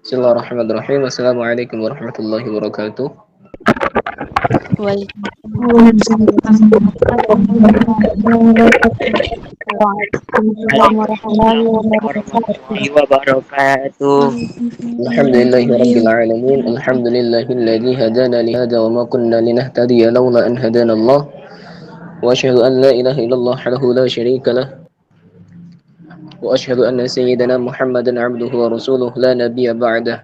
Bismillahirrahmanirrahim. Assalamualaikum warahmatullahi wabarakatuh. Waalaikumsalam warahmatullahi wabarakatuh. Alhamdulillahirabbil alamin. Alhamdulillahilladzi hadana li hadza wa ma kunna linahtadiya laula an hadana Allah. Wa asyhadu an la ilaha illallah wahdahu la syarika lah. Wa asyhadu anna sayyidana Muhammadan abduhu wa rasuluh la nabiyya ba'dah.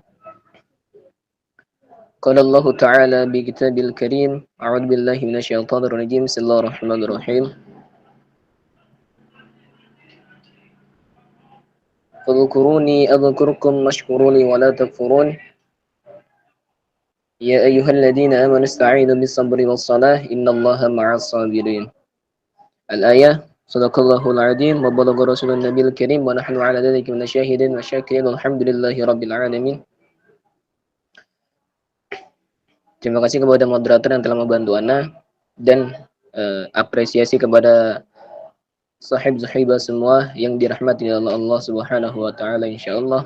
Qala Allah Ta'ala bi kitabil karim. A'udzu billahi minasyaitonir rajim. Bismillahirrahmanirrahim. Fadhkuruni adhkurkum washkuruni wa la takfurun. Ya ayyuhalladzina amanu ista'inu bis-sabri was-salah innallaha ma'as sabirin. Al-ayah. Sadaqallahul azim wa balagha rasulun nabiyil karim wa nahnu ala dzalika minasyahidin wa syakirin walhamdulillahi rabbil alamin. Terima kasih kepada moderator yang telah membantu Ana dan apresiasi kepada sahib-sahibah semua yang dirahmati oleh Allah Subhanahu wa taala insyaallah.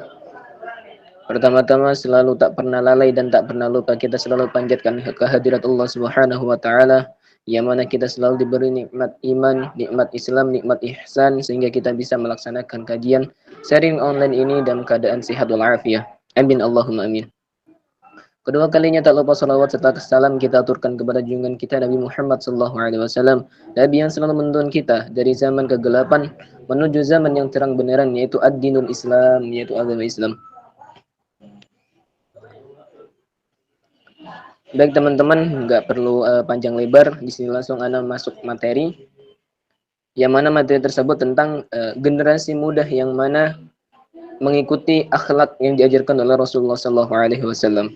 Pertama-tama selalu tak pernah lalai dan tak pernah lupa kita selalu panjatkan kehadirat Allah Subhanahu wa taala yang mana kita selalu diberi nikmat iman, nikmat Islam, nikmat ihsan sehingga kita bisa melaksanakan kajian sharing online ini dalam keadaan sehat walafiat. Amin Allahumma amin. Kedua kalinya tak lupa salawat serta salam kita aturkan kepada junjungan kita Nabi Muhammad SAW, Nabi yang selalu menuntun kita dari zaman kegelapan menuju zaman yang terang beneran, yaitu ad-dinul Islam, yaitu agama Islam. Baik teman-teman, nggak perlu panjang lebar, di sini langsung Ana masuk materi. Yang mana materi tersebut tentang generasi muda yang mana mengikuti akhlak yang diajarkan oleh Rasulullah SAW.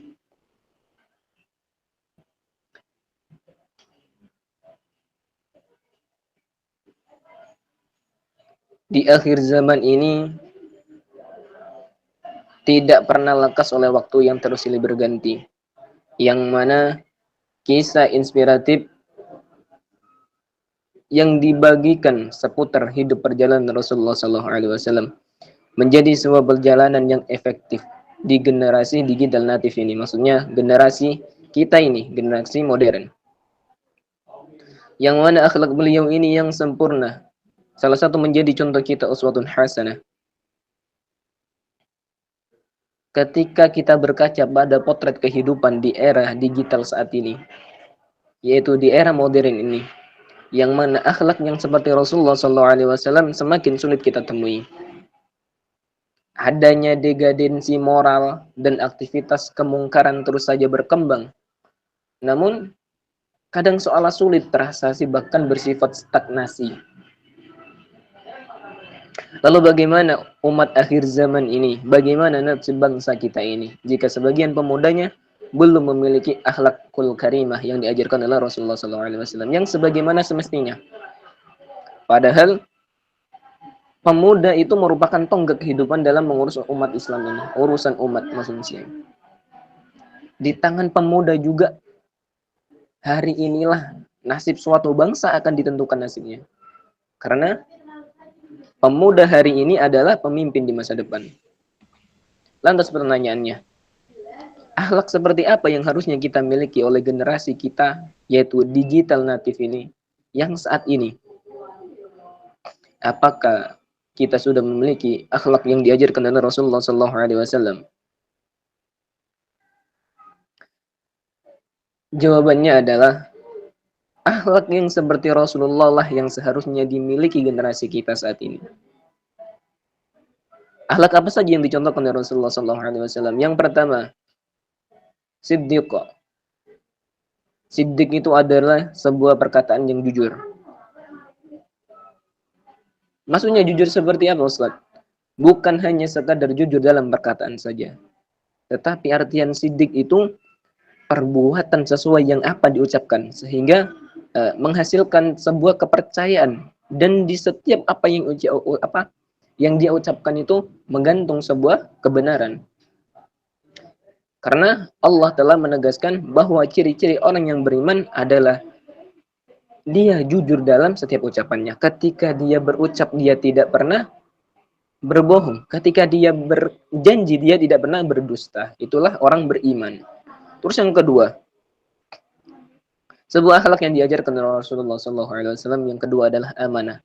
Di akhir zaman ini tidak pernah lekas oleh waktu yang terus silih berganti, yang mana kisah inspiratif yang dibagikan seputar hidup perjalanan Rasulullah SAW menjadi sebuah perjalanan yang efektif di generasi digital natif ini. Maksudnya generasi kita ini, generasi modern, yang mana akhlak beliau ini yang sempurna. Salah satu menjadi contoh kita uswatun hasanah. Ketika kita berkaca pada potret kehidupan di era digital saat ini, yaitu di era modern ini, yang mana akhlak yang seperti Rasulullah SAW semakin sulit kita temui. Adanya degadensi moral dan aktivitas kemungkaran terus saja berkembang. Namun, kadang seolah sulit terasa bahkan bersifat stagnasi. Lalu bagaimana umat akhir zaman ini? Bagaimana nasib bangsa kita ini? Jika sebagian pemudanya belum memiliki akhlakul karimah yang diajarkan oleh Rasulullah SAW, yang sebagaimana semestinya. Padahal pemuda itu merupakan tonggak kehidupan dalam mengurus umat Islam ini, urusan umat manusia. Di tangan pemuda juga hari inilah nasib suatu bangsa akan ditentukan nasibnya. Karena pemuda hari ini adalah pemimpin di masa depan. Lantas pertanyaannya, akhlak seperti apa yang harusnya kita miliki oleh generasi kita, yaitu digital natif ini, yang saat ini? Apakah kita sudah memiliki akhlak yang diajarkan oleh Rasulullah SAW? Jawabannya adalah akhlak yang seperti Rasulullah lah yang seharusnya dimiliki generasi kita saat ini. Akhlak apa saja yang dicontohkan oleh Rasulullah SAW? Yang pertama, siddiq. Siddiq itu adalah sebuah perkataan yang jujur. Maksudnya jujur seperti apa, Ustaz? Bukan hanya sekadar jujur dalam perkataan saja. Tetapi artian siddiq itu perbuatan sesuai yang apa diucapkan, sehingga menghasilkan sebuah kepercayaan, dan di setiap apa yang dia ucapkan itu menggantung sebuah kebenaran. Karena Allah telah menegaskan bahwa ciri-ciri orang yang beriman adalah dia jujur dalam setiap ucapannya. Ketika dia berucap, dia tidak pernah berbohong. Ketika dia berjanji, dia tidak pernah berdusta. Itulah orang beriman. Terus yang kedua, sebuah akhlak yang diajarkan oleh Rasulullah SAW yang kedua adalah amanah.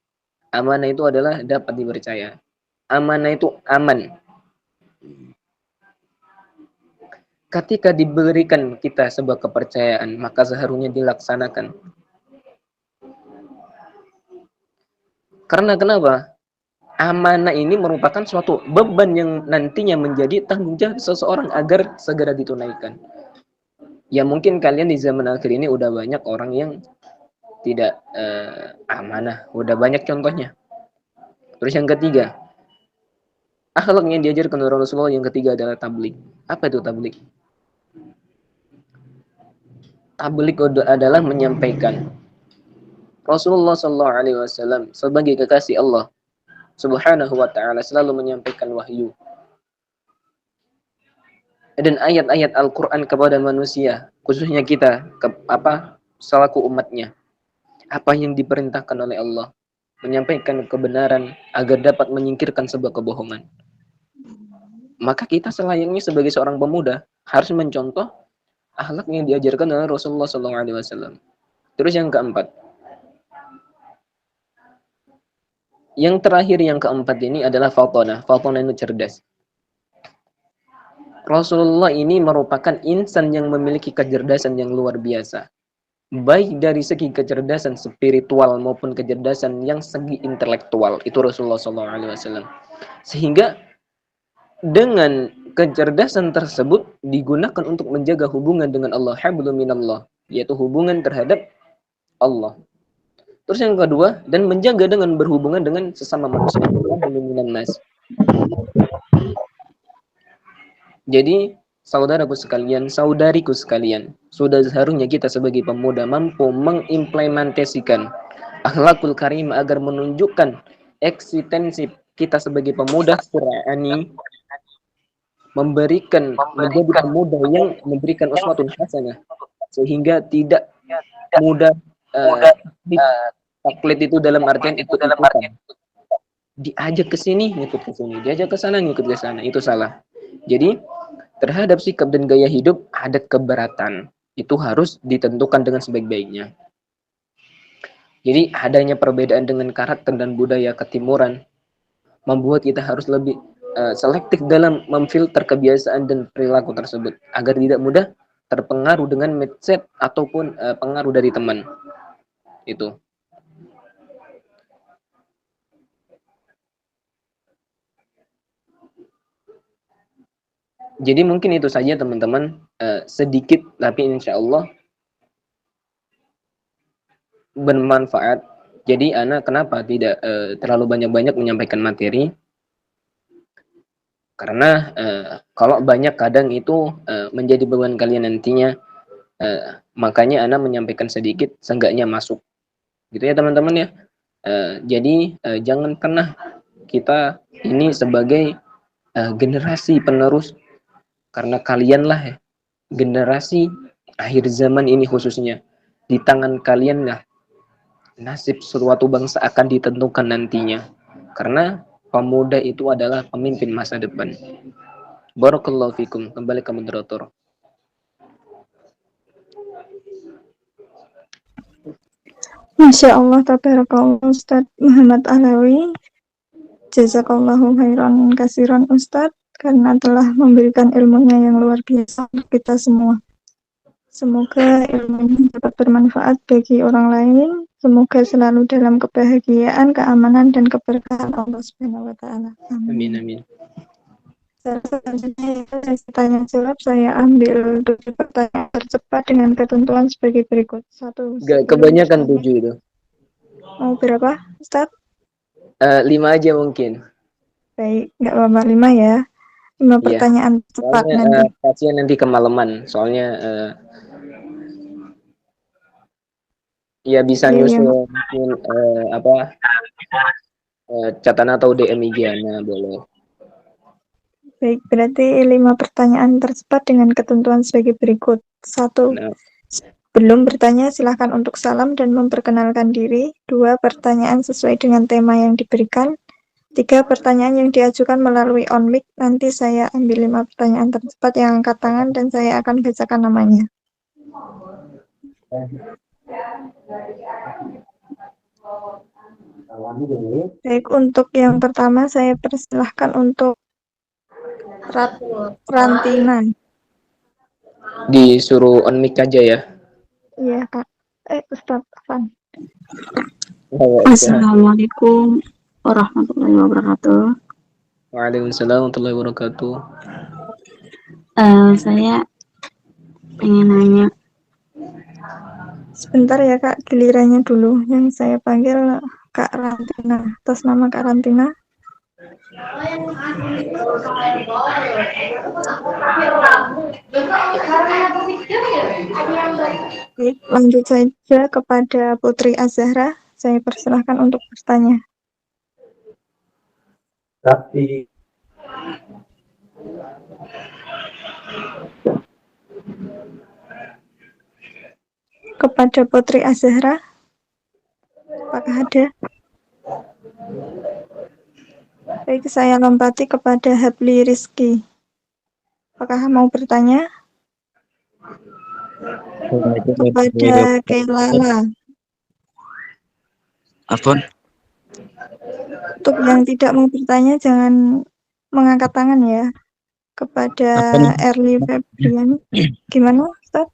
Amanah itu adalah dapat dipercaya. Amanah itu aman. Ketika diberikan kita sebuah kepercayaan, maka seharusnya dilaksanakan. Karena kenapa? Amanah ini merupakan suatu beban yang nantinya menjadi tanggung jawab seseorang agar segera ditunaikan. Ya mungkin kalian di zaman akhir ini udah banyak orang yang tidak amanah, udah banyak contohnya. Terus yang ketiga, akhlak yang diajarkan oleh Rasulullah yang ketiga adalah tabligh. Apa itu tabligh? Tabligh adalah menyampaikan. Rasulullah SAW sebagai kekasih Allah Subhanahu wa taala selalu menyampaikan wahyu dan ayat-ayat Al-Qur'an kepada manusia, khususnya kita selaku umatnya. Apa yang diperintahkan oleh Allah, menyampaikan kebenaran agar dapat menyingkirkan sebuah kebohongan. Maka kita selayaknya sebagai seorang pemuda harus mencontoh akhlak yang diajarkan oleh Rasulullah SAW. Terus yang keempat, yang terakhir yang keempat ini adalah fatonah. Fatonah itu cerdas. Rasulullah ini merupakan insan yang memiliki kecerdasan yang luar biasa. Baik dari segi kecerdasan spiritual maupun kecerdasan yang segi intelektual. Itu Rasulullah SAW. Sehingga dengan kecerdasan tersebut digunakan untuk menjaga hubungan dengan Allah. Hablum minallah. Yaitu hubungan terhadap Allah. Terus yang kedua, dan menjaga dengan berhubungan dengan sesama manusia. Jadi, saudaraku sekalian, saudariku sekalian, sudah seharusnya kita sebagai pemuda mampu mengimplementasikan akhlakul karim agar menunjukkan eksistensi kita sebagai pemuda Qur'ani, menjadi pemuda yang memberikan uswatun hasanah, sehingga tidak mudah taklid itu dalam artian ikut-ikutan. Diajak ke sini, ngikut ke sini, diajak ke sana, ngikut ke sana, itu salah. Jadi terhadap sikap dan gaya hidup ada keberatan. Itu harus ditentukan dengan sebaik-baiknya. Jadi adanya perbedaan dengan karakter dan budaya ketimuran membuat kita harus lebih selektif dalam memfilter kebiasaan dan perilaku tersebut agar tidak mudah terpengaruh dengan mindset ataupun pengaruh dari teman. Itu. Jadi mungkin itu saja teman-teman, sedikit tapi insya Allah bermanfaat. Jadi Ana kenapa tidak terlalu banyak-banyak menyampaikan materi? Karena kalau banyak kadang itu menjadi beban kalian nantinya. Makanya Ana menyampaikan sedikit, seenggaknya masuk. Gitu ya teman-teman ya. Jadi jangan pernah kita ini sebagai generasi penerus, karena kalianlah generasi akhir zaman ini khususnya. Di tangan kalianlah nasib suatu bangsa akan ditentukan nantinya. Karena pemuda itu adalah pemimpin masa depan. Barakallahu fikum. Kembali ke moderator. Masya Allah, tabarakallah Ustaz Muhammad Alawi. Jazakallahu khairan kasiran Ustaz, karena telah memberikan ilmunya yang luar biasa untuk kita semua. Semoga ilmunya dapat bermanfaat bagi orang lain. Semoga selalu dalam kebahagiaan, keamanan, dan keberkahan Allah Subhanahu wa Ta'ala. Amin, amin. Selanjutnya tanya jawab, saya ambil 7 pertanyaan tercepat dengan ketentuan sebagai berikut. 1. Kebanyakan 7 itu. Mau berapa, Ustaz? 5 aja mungkin. Baik, nggak apa-apa, 5 ya. 5 pertanyaan cepat nanti. Kasihan nanti kemalaman, soalnya ya bisa nyusul mungkin catatan atau DM IG Ana boleh. Baik, berarti 5 pertanyaan tercepat dengan ketentuan sebagai berikut. 1. Belum bertanya, silahkan untuk salam dan memperkenalkan diri. 2. Pertanyaan sesuai dengan tema yang diberikan. 3 pertanyaan yang diajukan melalui on mic. Nanti saya ambil 5 pertanyaan tercepat yang angkat tangan dan saya akan bacakan namanya. Baik, untuk yang pertama saya persilahkan untuk Rantina. Disuruh on mic aja ya. Iya, Kak. Ustadz Afan. Assalamualaikum warahmatullahi wabarakatuh. Waalaikumsalam warahmatullahi wabarakatuh. Saya pengen nanya. Sebentar ya, Kak, gilirannya dulu. Yang saya panggil Kak Rantina. Atas nama Kak Rantina. Baik, lanjut saja kepada Putri Azahra. Saya persilahkan untuk bertanya. Kepada Putri Azahra, apakah ada? Baik, saya lompati kepada Habli Rizky. Apakah mau bertanya? Kepada Kelala. Afwan. Untuk yang tidak mau bertanya, jangan mengangkat tangan ya. Kepada Erli Febriani. Gimana, Ustaz?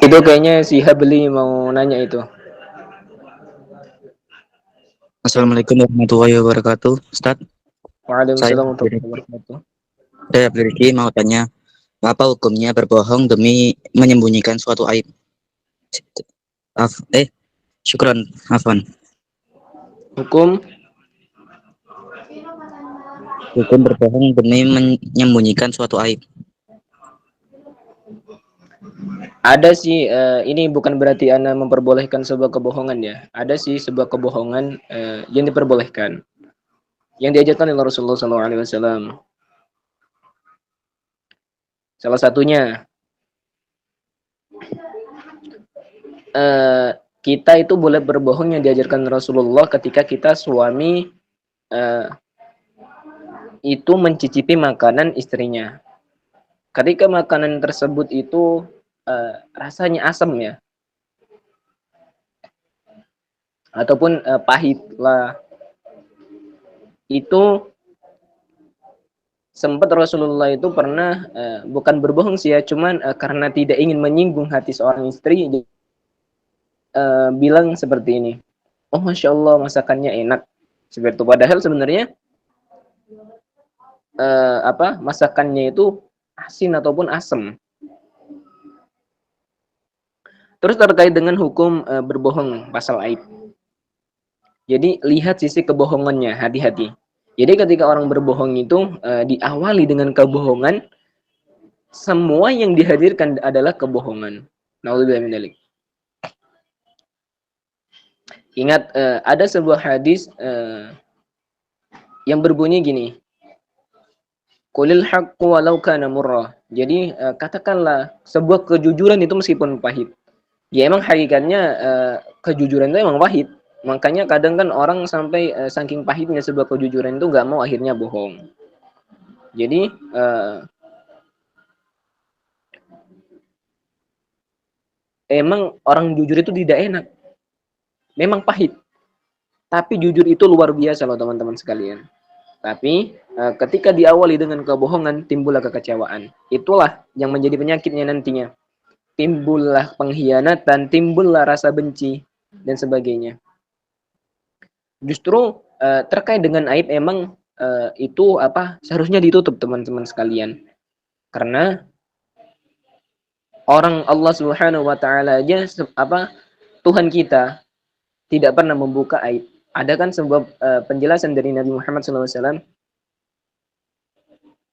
Itu kayaknya si Habli mau nanya itu. Assalamualaikum warahmatullahi wabarakatuh, Ustaz. Waalaikumsalam warahmatullahi wabarakatuh. Saya Abdul mau tanya, apa hukumnya berbohong demi menyembunyikan suatu aib? Syukran, Afwan. Hukum berbohong demi menyembunyikan suatu aib. ada sih, ini bukan berarti Anda memperbolehkan sebuah kebohongan ya. Ada sih sebuah kebohongan yang diperbolehkan, yang diajarkan oleh Rasulullah SAW. Salah satunya, kita itu boleh berbohong yang diajarkan Rasulullah ketika kita suami itu mencicipi makanan istrinya. Ketika makanan tersebut itu rasanya asam ya, ataupun pahit lah, itu sempat Rasulullah itu pernah bukan berbohong sih ya, cuman karena tidak ingin menyinggung hati seorang istri, bilang seperti ini, oh Masya Allah masakannya enak, seperti itu. Padahal sebenarnya masakannya itu asin ataupun asam. Terus terkait dengan hukum berbohong pasal aib. Jadi lihat sisi kebohongannya, hati-hati. Jadi ketika orang berbohong itu diawali dengan kebohongan, semua yang dihadirkan adalah kebohongan. Naudzubillah min dzalik. Ingat, ada sebuah hadis yang berbunyi gini, Qulil haqqu walau kana murrah. Jadi katakanlah sebuah kejujuran itu meskipun pahit. Ya emang hakikatnya kejujuran itu emang pahit. Makanya kadang kan orang sampai saking pahitnya sebuah kejujuran itu nggak mau akhirnya bohong. Jadi emang orang jujur itu tidak enak. Memang pahit. Tapi jujur itu luar biasa loh teman-teman sekalian. Tapi ketika diawali dengan kebohongan, timbullah kekecewaan. Itulah yang menjadi penyakitnya nantinya. Timbullah pengkhianatan, timbullah rasa benci, dan sebagainya. Justru terkait dengan aib emang itu seharusnya ditutup teman-teman sekalian. Karena orang Allah Subhanahu wa taala aja Tuhan kita tidak pernah membuka aib. Ada kan sebuah penjelasan dari Nabi Muhammad SAW.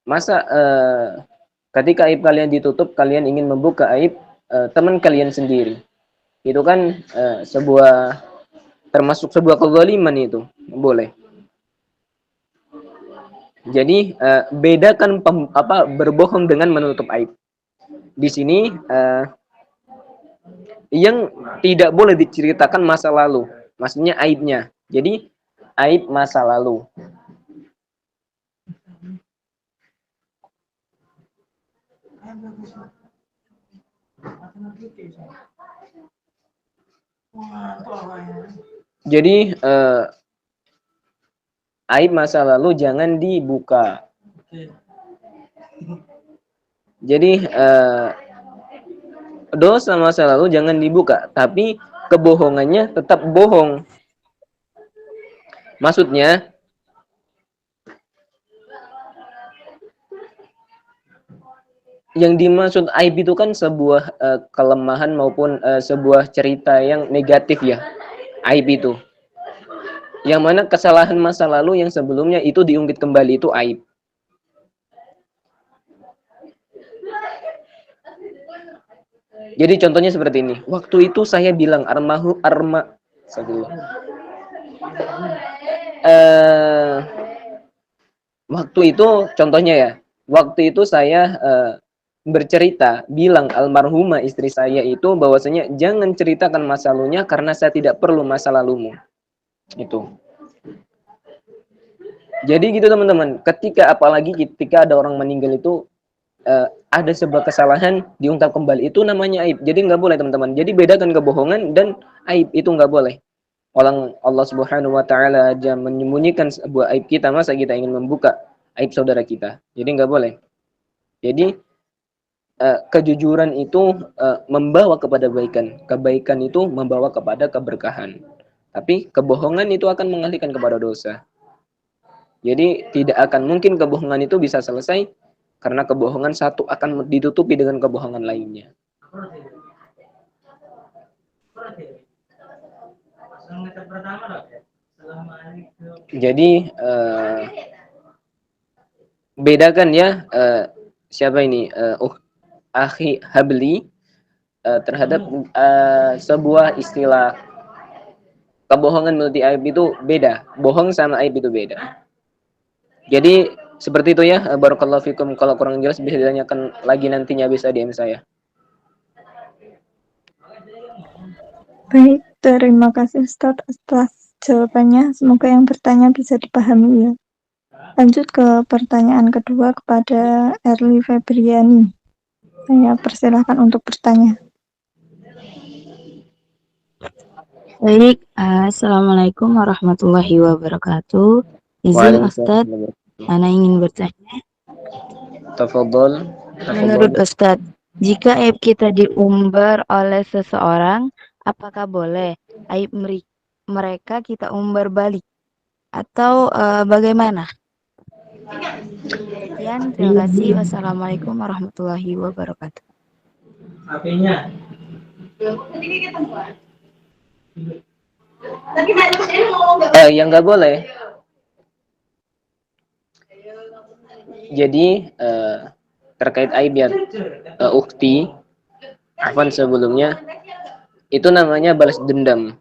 Masa ketika aib kalian ditutup, kalian ingin membuka aib teman kalian sendiri. Itu kan termasuk sebuah kezaliman itu. Boleh. Jadi bedakan berbohong dengan menutup aib. Di sini yang tidak boleh diceritakan masa lalu, maksudnya aibnya. Jadi aib masa lalu. Jadi aib masa lalu jangan dibuka. Jadi dosa masa lalu jangan dibuka, tapi kebohongannya tetap bohong. Maksudnya yang dimaksud aib itu kan sebuah kelemahan maupun sebuah cerita yang negatif ya. Aib itu. Yang mana kesalahan masa lalu yang sebelumnya itu diungkit kembali itu aib. Jadi contohnya seperti ini. Waktu itu saya bilang waktu itu contohnya ya. Waktu itu saya bercerita bilang almarhumah istri saya itu bahwasanya jangan ceritakan masa lalunya karena saya tidak perlu masa lalumu. Itu. Jadi gitu teman-teman, apalagi ketika ada orang meninggal itu ada sebuah kesalahan diungkap kembali, itu namanya aib. Jadi nggak boleh teman-teman. Jadi bedakan kebohongan dan aib, itu nggak boleh. Allah Subhanahu Wa Taala aja menyembunyikan sebuah aib kita, masa kita ingin membuka aib saudara kita? Jadi nggak boleh. Jadi kejujuran itu membawa kepada kebaikan itu membawa kepada keberkahan. Tapi kebohongan itu akan mengalihkan kepada dosa. Jadi tidak akan mungkin kebohongan itu bisa selesai karena kebohongan satu akan ditutupi dengan kebohongan lainnya. Jadi bedakan ya siapa ini akhi Habli terhadap sebuah istilah kebohongan multi aib itu beda. Bohong sama aib itu beda. Jadi seperti itu ya, barakallahu fikum. Kalau kurang jelas bisa ditanyakan lagi nantinya, bisa DM saya. Baik, terima kasih Ustadz atas jawabannya. Semoga yang bertanya bisa dipahami ya. Lanjut ke pertanyaan kedua kepada Erli Febriani. Saya persilahkan untuk bertanya. Baik, Assalamualaikum warahmatullahi wabarakatuh. Izin Ustadz, Ana ingin bertanya. Tafadhol. Menurut Ustadz, jika aib kita diumbar oleh seseorang, apakah boleh aib mereka kita umbar balik? Atau bagaimana? Sekian, terima kasih. Wassalamualaikum warahmatullahi wabarakatuh. Yang nggak boleh. Jadi terkait aib ya ukti Afwan sebelumnya itu namanya balas dendam.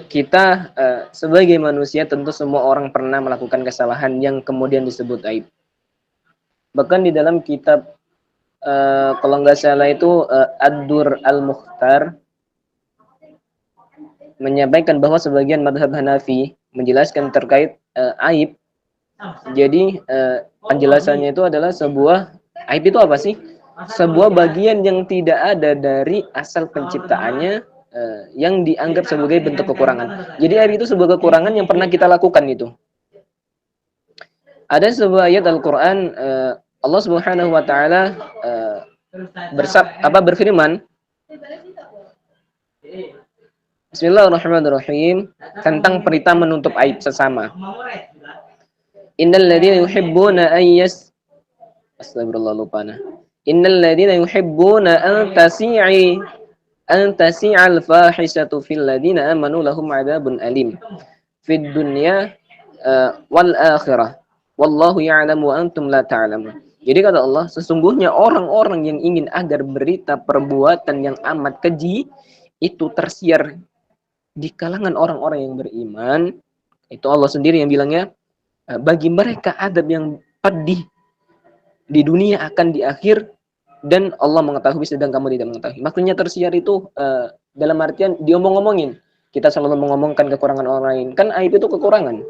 Kita sebagai manusia tentu semua orang pernah melakukan kesalahan yang kemudian disebut aib. Bahkan di dalam kitab kalau nggak salah itu Ad-Dur Al-Mukhtar menyampaikan bahwa sebagian madhab Hanafi menjelaskan terkait aib. Jadi penjelasannya itu adalah sebuah aib itu apa sih? Sebuah bagian yang tidak ada dari asal penciptaannya yang dianggap sebagai bentuk kekurangan. Jadi aib itu sebuah kekurangan yang pernah kita lakukan itu. Ada sebuah ayat Al-Qur'an Allah Subhanahu wa taala berfirman Bismillahirrahmanirrahim tentang perintah menutup aib sesama. Innal ladzina yuhibbuna Astagfirullah lupana. Innal ladzina yuhibbuna an tasi'al fahishatu fil ladzina amanu lahum 'adzabun alim fid dunya wal akhirah. Wallahu ya'lamu wa antum la ta'lamun. Jadi kata Allah, sesungguhnya orang-orang yang ingin agar berita perbuatan yang amat keji itu tersiar di kalangan orang-orang yang beriman, itu Allah sendiri yang bilangnya, bagi mereka adab yang pedih di dunia akan di akhir dan Allah mengetahui sedang kamu tidak mengetahui. Maknanya tersiar itu dalam artian diomong-ngomongin. Kita selalu mengomongkan kekurangan orang lain. Kan aib itu kekurangan.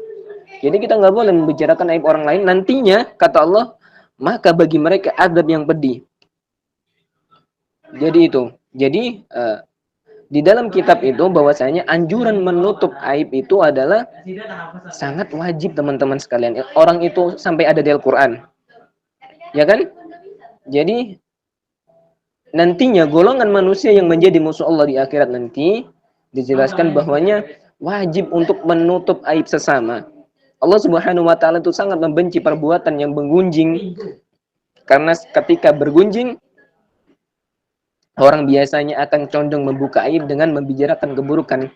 Jadi kita nggak boleh membicarakan aib orang lain. Nantinya kata Allah, maka bagi mereka adab yang pedih. Jadi itu. Jadi di dalam kitab itu bahwasanya anjuran menutup aib itu adalah sangat wajib teman-teman sekalian. Orang itu sampai ada di Al-Qur'an. Ya kan? Jadi nantinya golongan manusia yang menjadi musuh Allah di akhirat nanti dijelaskan bahwanya wajib untuk menutup aib sesama. Allah Subhanahu wa taala itu sangat membenci perbuatan yang menggunjing. Karena ketika bergunjing orang biasanya akan condong membuka aib dengan membicarakan keburukan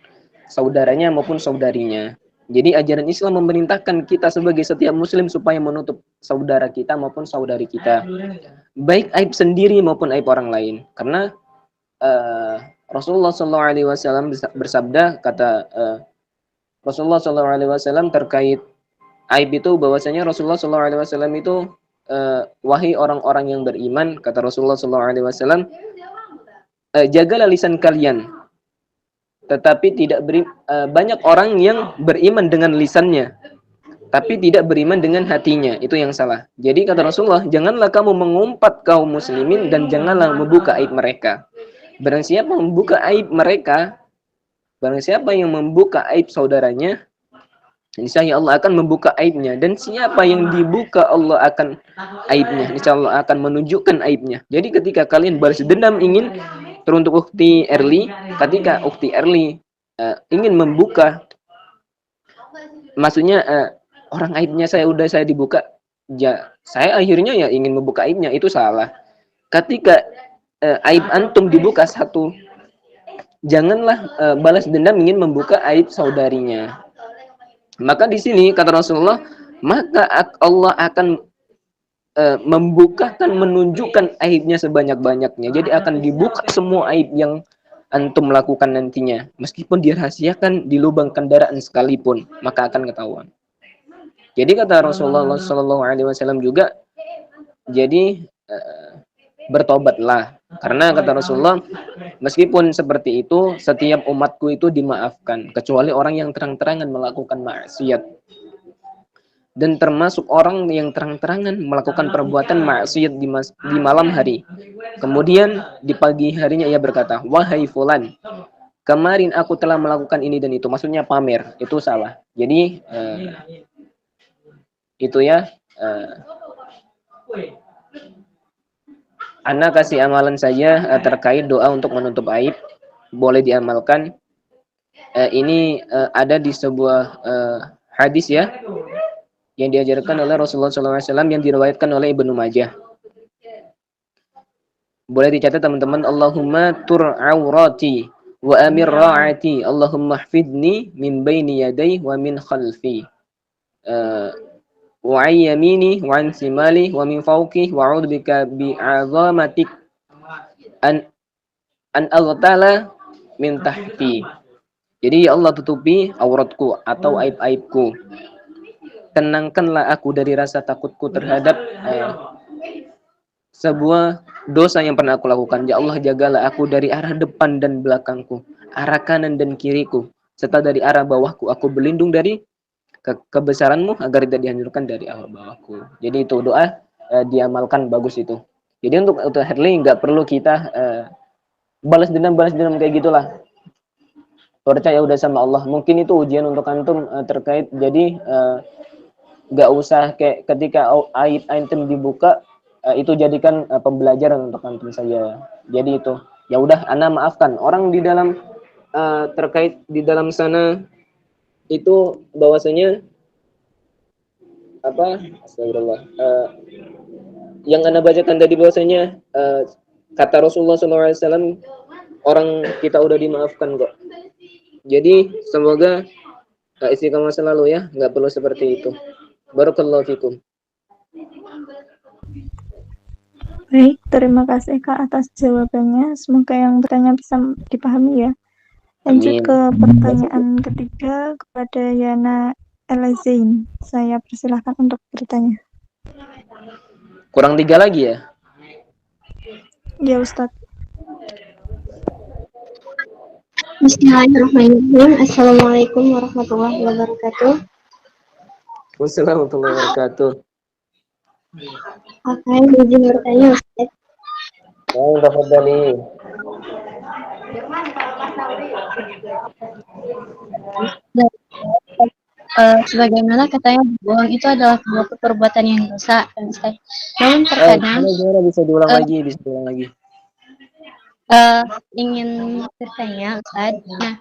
saudaranya maupun saudarinya. Jadi ajaran Islam memerintahkan kita sebagai setiap muslim supaya menutup saudara kita maupun saudari kita. Baik aib sendiri maupun aib orang lain. Karena Rasulullah SAW bersabda, kata Rasulullah SAW terkait aib itu bahwasanya Rasulullah SAW itu wahai orang-orang yang beriman, kata Rasulullah SAW, jagalah lisan kalian, tetapi tidak banyak orang yang beriman dengan lisannya, tapi tidak beriman dengan hatinya. Itu yang salah. Jadi kata Rasulullah, janganlah kamu mengumpat kaum muslimin dan janganlah membuka aib mereka. Barang siapa membuka aib mereka, barang siapa yang membuka aib saudaranya, insya Allah akan membuka aibnya. Dan siapa yang dibuka Allah akan aibnya, insya Allah akan menunjukkan aibnya. Jadi ketika kalian balas dendam ingin, teruntuk Ukti Erli, ketika Ukti Erli ingin membuka, maksudnya orang aibnya saya dibuka, ya saya akhirnya ya ingin membuka aibnya, itu salah. Ketika aib antum dibuka satu, janganlah balas dendam ingin membuka aib saudarinya. Maka di sini kata Rasulullah, maka Allah akan membukakan, menunjukkan aibnya sebanyak-banyaknya. Jadi akan dibuka semua aib yang antum lakukan nantinya, meskipun dirahasiakan di lubang kendaraan sekalipun, maka akan ketahuan. Jadi kata Rasulullah SAW juga, jadi bertobatlah, karena kata Rasulullah, meskipun seperti itu, setiap umatku itu dimaafkan, kecuali orang yang terang-terangan melakukan maksiat. Dan termasuk orang yang terang-terangan melakukan perbuatan maksiat di malam hari. Kemudian di pagi harinya ia berkata, wahai fulan, kemarin aku telah melakukan ini dan itu. Maksudnya pamer, itu salah. Jadi itu ya, Ana kasih amalan saja terkait doa untuk menutup aib. Boleh diamalkan. Ini ada di sebuah hadis ya, yang diajarkan oleh Rasulullah SAW, yang diriwayatkan oleh Ibnu Majah. Boleh dicatat teman-teman. Allahumma tur aurati wa amir ra'ati, Allahumma hfidni min baini yadai wa min khalfi, wa an yamini wa an simali wa min fawqi, wa a'udzu bika bi'azamatik an aghtala min tahti. Jadi ya Allah, tutupi auratku atau aib-aibku. Tenangkanlah aku dari rasa takutku terhadap sebuah dosa yang pernah aku lakukan. Ya Allah, jagalah aku dari arah depan dan belakangku, arah kanan dan kiriku, serta dari arah bawahku. Aku berlindung dari kebesaranmu agar tidak dihancurkan dari arah bawahku. Jadi itu doa diamalkan, bagus itu. Jadi untuk Herli nggak perlu kita balas dendam kayak gitulah. Percaya udah sama Allah. Mungkin itu ujian untuk antum terkait. Jadi nggak usah kayak ketika aib antum dibuka, itu jadikan pembelajaran untuk antum saja. Jadi itu ya udah, ana maafkan orang di dalam terkait di dalam sana itu bahwasanya apa, astagfirullah, yang ana bacakan tadi bahwasanya kata Rasulullah SAW, orang kita udah dimaafkan kok. Jadi semoga istiqamah selalu ya, nggak perlu seperti itu. Barakallahu fikum. Baik, terima kasih Kak atas jawabannya. Semoga yang bertanya bisa dipahami ya. Lanjut Amin. ke pertanyaan ketiga kepada Yana Elazain. Saya persilahkan untuk bertanya. Kurang 3 lagi ya? Ya Ustadz. Bismillahirrahmanirrahim. Assalamualaikum warahmatullahi wabarakatuh. Wassalamualaikum warahmatullahi wabarakatuh. Oke, izin bertanya Ustaz. Baik, tafadhali. Sebagaimana katanya bohong itu adalah sebuah perbuatan yang dosa, kan, Ustaz. Namun terkadang Gimana bisa diulang lagi, bisa diulang lagi. ingin bertanya Ustaz. Nah,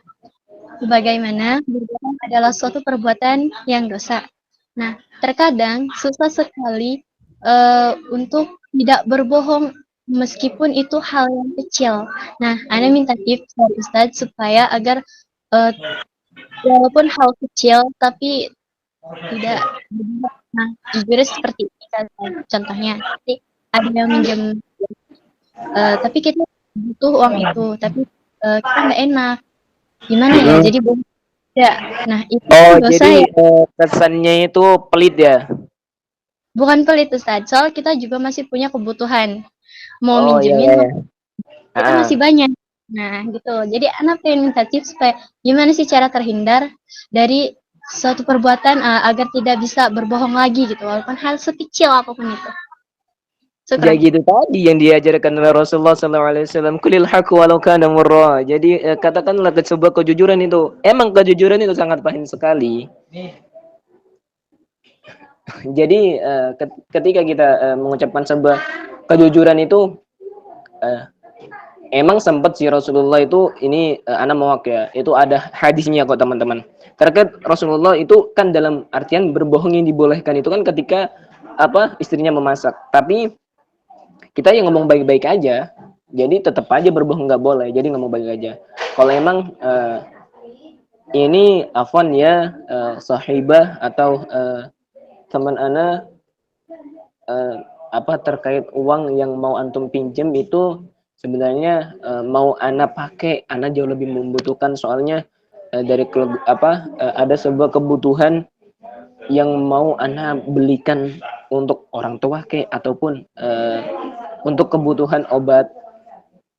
bagaimana berbohong adalah suatu perbuatan yang dosa. Nah, terkadang susah sekali untuk tidak berbohong meskipun itu hal yang kecil. Nah, Ana minta tips dari Ustadz supaya agar walaupun hal kecil tapi tidak berbohong. Nah, jujur seperti ini kan, contohnya. Jadi, ada yang minjem, tapi kita butuh uang itu, tapi kita nggak enak. Gimana ya? Jadi bohong. Ya, nah itu Oh, dosa jadi ya. kesannya itu pelit ya? Bukan pelit Ustadz, soal kita juga masih punya kebutuhan. Mau Oh, iya, minjemin, iya. kita masih banyak. Nah, gitu. Jadi anak pengen minta tips supaya gimana sih cara terhindar dari suatu perbuatan agar tidak bisa berbohong lagi gitu, walaupun hal sekecil apapun itu. Ya Syukran. gitu tadi yang diajarkan oleh Rasulullah SAW. Kulil haqq walau kana murra. Jadi katakanlah sebuah kejujuran itu. Emang kejujuran itu sangat pahit sekali. Jadi ketika kita mengucapkan sebuah kejujuran itu emang sempat si Rasulullah itu ini anak mewak ya. Itu ada hadisnya kok teman-teman. Terkait Rasulullah itu kan dalam artian berbohong yang dibolehkan itu kan ketika istrinya memasak. Tapi kita yang ngomong baik-baik aja. Jadi tetap aja berbohong nggak boleh. Jadi ngomong baik aja. Kalau emang ini afwan ya sahibah atau teman ana terkait uang yang mau antum pinjam itu sebenarnya mau ana pakai, ana jauh lebih membutuhkan soalnya dari ada sebuah kebutuhan yang mau ana belikan untuk orang tua ataupun untuk kebutuhan obat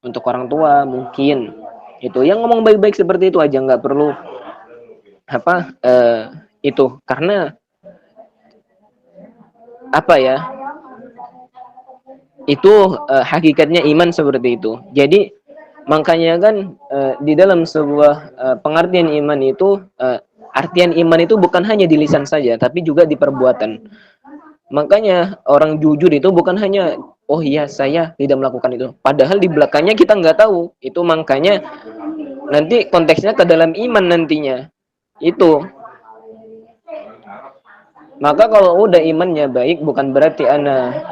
untuk orang tua mungkin itu yang ngomong baik-baik seperti itu aja nggak perlu itu karena itu hakikatnya iman seperti itu. Jadi makanya kan di dalam sebuah pengertian iman itu artian iman itu bukan hanya di lisan saja tapi juga di perbuatan. Makanya orang jujur itu bukan hanya oh iya saya tidak melakukan itu. Padahal di belakangnya kita nggak tahu. Itu makanya nanti konteksnya ke dalam iman nantinya. Itu. Maka kalau udah imannya baik bukan berarti ana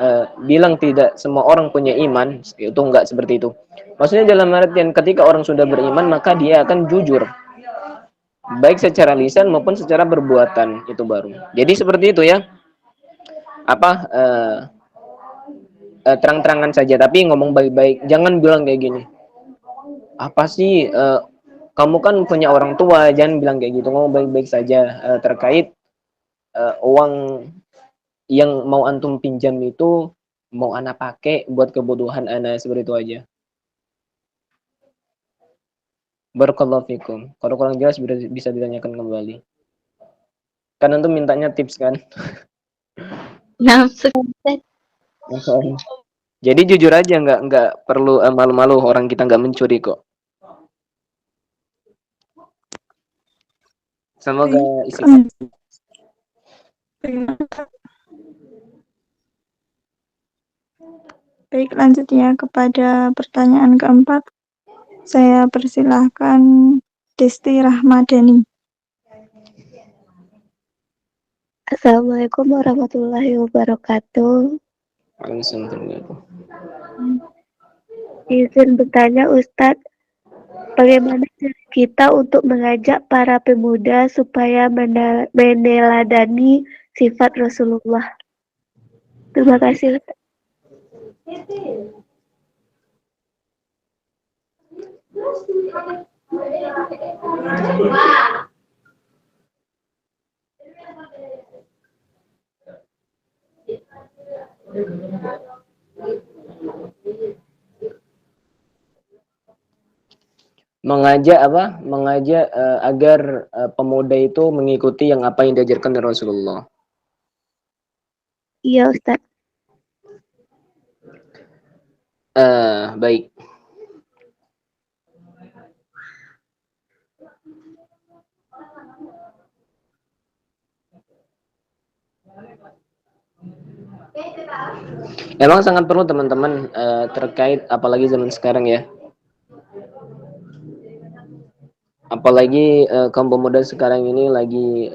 bilang tidak semua orang punya iman, itu enggak seperti itu. Maksudnya dalam artian ketika orang sudah beriman maka dia akan jujur. Baik secara lisan maupun secara perbuatan itu baru. Jadi seperti itu ya. Terang-terangan saja tapi ngomong baik-baik. Jangan bilang kayak gini. Apa sih kamu kan punya orang tua, jangan bilang kayak gitu. Ngomong baik-baik saja terkait uang yang mau antum pinjam itu mau ana pakai buat kebutuhan ana seperti itu aja. Barakallahu fikum. Kalau kurang jelas bisa ditanyakan kembali. Kan antum mintanya tips kan? Nah, Ustaz. Jadi jujur aja nggak perlu malu-malu orang kita nggak mencuri kok. Semoga isi. Baik, lanjutnya kepada pertanyaan keempat. Saya persilahkan Desti Rahmadani. Assalamualaikum warahmatullahi wabarakatuh. Izin bertanya Ustadz, bagaimana cara kita untuk mengajak para pemuda supaya meneladani sifat Rasulullah? Terima kasih Ustadz. mengajak agar pemuda itu mengikuti yang apa yang diajarkan dari Rasulullah. Iya, Ustaz. Baik. Emang sangat perlu teman-teman terkait apalagi zaman sekarang ya. Apalagi kaum pemuda sekarang ini lagi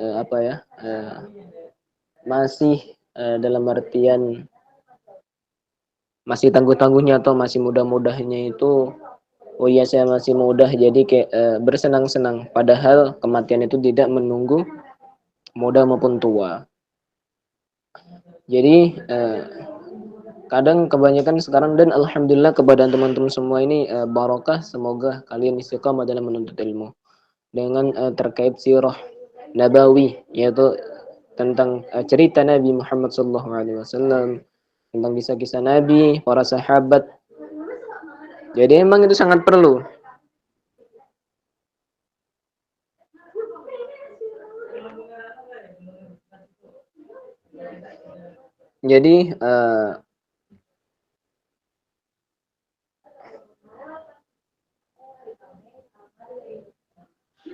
masih dalam artian masih tangguh-tangguhnya atau masih mudah-mudahnya itu, oh iya saya masih mudah jadi kayak bersenang-senang, padahal kematian itu tidak menunggu muda maupun tua. Jadi kadang kebanyakan sekarang, dan alhamdulillah kepada teman-teman semua ini barokah, semoga kalian istiqamah dalam menuntut ilmu dengan terkait sirah nabawi, yaitu tentang cerita Nabi Muhammad SAW, tentang kisah-kisah Nabi, para sahabat. Jadi emang itu sangat perlu. Jadi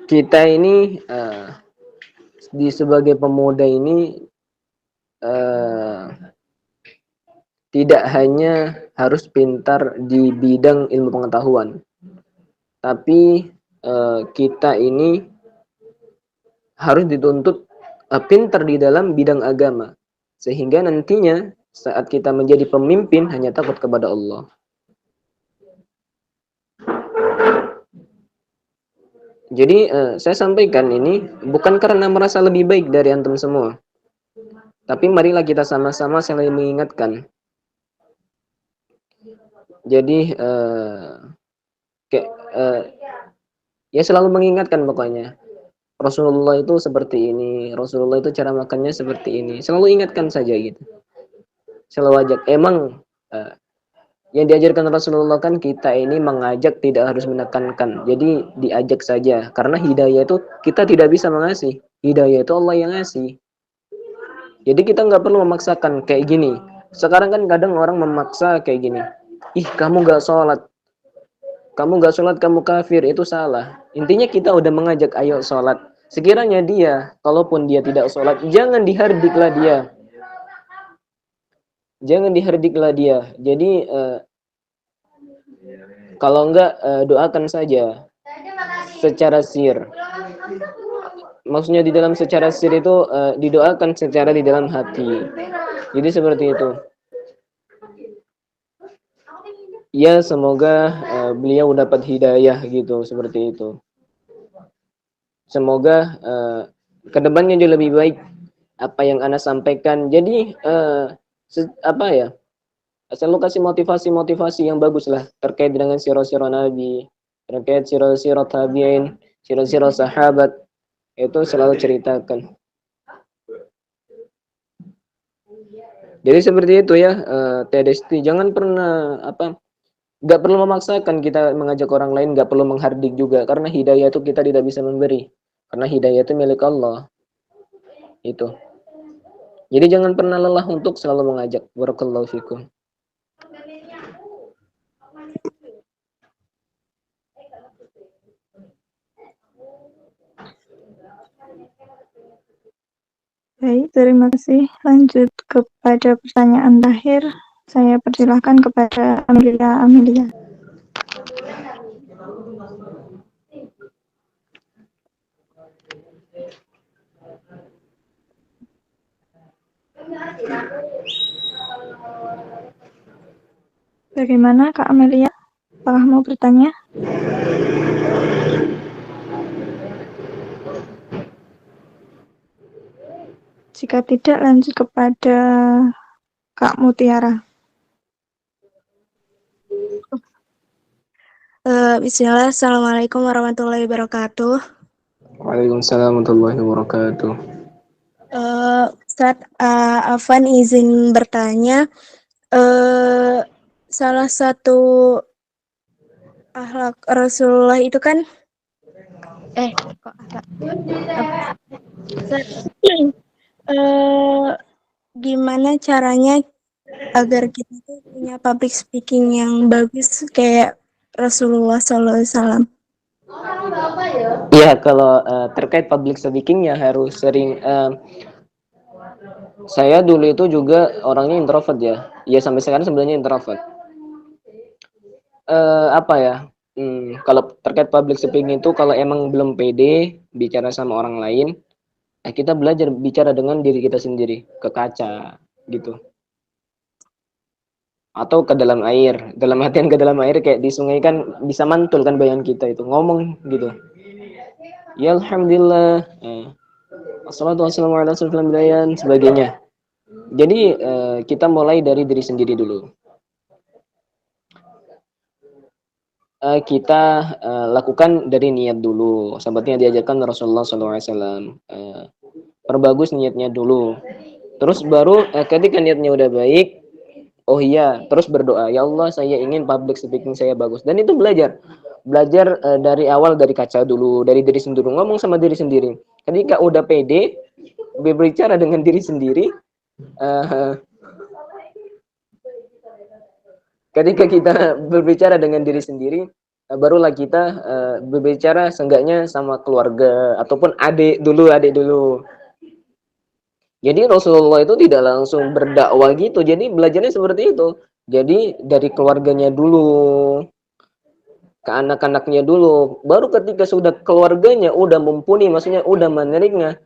kita ini di sebagai pemuda ini tidak hanya harus pintar di bidang ilmu pengetahuan, tapi kita ini harus dituntut pintar di dalam bidang agama, sehingga nantinya saat kita menjadi pemimpin hanya takut kepada Allah. Jadi saya sampaikan ini bukan karena merasa lebih baik dari antum semua, tapi marilah kita sama-sama saling mengingatkan. Jadi ya selalu mengingatkan pokoknya. Rasulullah itu seperti ini, Rasulullah itu cara makannya seperti ini. Selalu ingatkan saja gitu. Selalu ajak. Emang yang diajarkan Rasulullah kan kita ini mengajak, tidak harus menekankan. Jadi diajak saja. Karena hidayah itu kita tidak bisa mengasih. Hidayah itu Allah yang ngasih. Jadi kita nggak perlu memaksakan kayak gini. Sekarang kan kadang orang memaksa kayak gini. Ih, kamu nggak sholat. Kamu nggak sholat, kamu kafir, itu salah. Intinya kita udah mengajak, ayo sholat. Sekiranya dia, kalaupun dia tidak sholat, jangan dihardiklah dia. Jangan dihardiklah dia. Jadi kalau enggak doakan saja secara sir. Maksudnya di dalam secara sir itu didoakan secara di dalam hati. Jadi seperti itu. Ya semoga beliau dapat hidayah gitu, seperti itu. Semoga kedepannya jauh lebih baik apa yang Anda sampaikan. Jadi selalu kasih motivasi yang bagus lah terkait dengan sirah-sirah Nabi, terkait sirah-sirah tabi'in, sirah-sirah sahabat, itu selalu ceritakan. Jadi seperti itu ya, Teh Desti, jangan pernah nggak perlu memaksakan kita mengajak orang lain, nggak perlu menghardik juga, karena hidayah itu kita tidak bisa memberi, karena hidayah itu milik Allah. Itu. Jadi jangan pernah lelah untuk selalu mengajak. Barakallahu fikum. Baik, terima kasih. Lanjut kepada pertanyaan terakhir. Saya persilahkan kepada Amelia. Bagaimana Kak Amelia? Apakah mau bertanya? Jika tidak, lanjut kepada Kak Mutiara. Bismillah, Assalamualaikum warahmatullahi wabarakatuh. Waalaikumsalam warahmatullahi wabarakatuh. Ustaz, Afan izin bertanya. Salah satu akhlak Rasulullah itu kan kok akhlak apa sih? Ustaz, eh, gimana caranya agar kita tuh punya public speaking yang bagus kayak Rasulullah SAW. Ya, kalau terkait public speaking ya harus sering. Saya dulu itu juga orangnya introvert ya. Ya sampai sekarang sebenarnya introvert. Apa ya? Kalau terkait public speaking itu kalau emang belum pede bicara sama orang lain, kita belajar bicara dengan diri kita sendiri, ke kaca gitu. Atau ke dalam air. Dalam artian ke dalam air kayak di sungai kan bisa mantul kan bayangan kita itu ngomong gitu. Ya alhamdulillah. Assalatu wassalamu ala rasulillah dan sebagainya. Jadi kita mulai dari diri sendiri dulu. Kita lakukan dari niat dulu. Seperti yang diajarkan Rasulullah SAW. Perbagus niatnya dulu. Terus baru ketika niatnya udah baik, oh iya, terus berdoa, ya Allah saya ingin public speaking saya bagus. Dan itu belajar dari awal dari kaca dulu, dari diri sendiri, ngomong sama diri sendiri. Ketika udah pede berbicara dengan diri sendiri, ketika kita berbicara dengan diri sendiri, barulah kita berbicara seenggaknya sama keluarga ataupun adik dulu. Jadi Rasulullah itu tidak langsung berdakwah gitu. Jadi belajarnya seperti itu. Jadi dari keluarganya dulu, ke anak-anaknya dulu. Baru ketika sudah keluarganya udah mumpuni, maksudnya udah menerima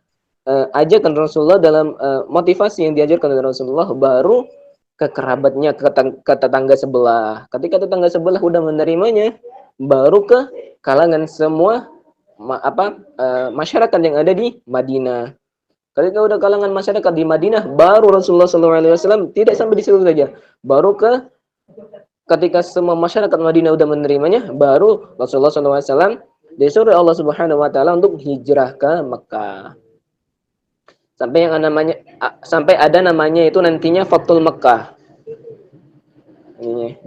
ajakan Rasulullah dalam motivasi yang diajarkan oleh Rasulullah, baru ke kerabatnya, ke tetangga sebelah. Ketika tetangga sebelah udah menerimanya, baru ke kalangan semua masyarakat yang ada di Madinah. Ketika udah kalangan masyarakat di Madinah, baru Rasulullah SAW tidak sampai di situ saja. Baru ketika semua masyarakat Madinah udah menerimanya, baru Rasulullah SAW disuruh Allah Subhanahu Wa Taala untuk hijrah ke Mekah. Sampai ada namanya itu nantinya Fathul Mekah.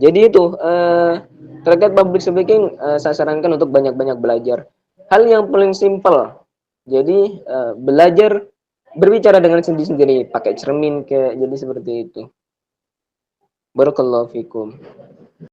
Jadi itu terkait public speaking saya sarankan untuk banyak-banyak belajar. Hal yang paling simpel. Jadi belajar berbicara dengan sendiri-sendiri, pakai cermin kayak jadi seperti itu. Barakallahu fikum.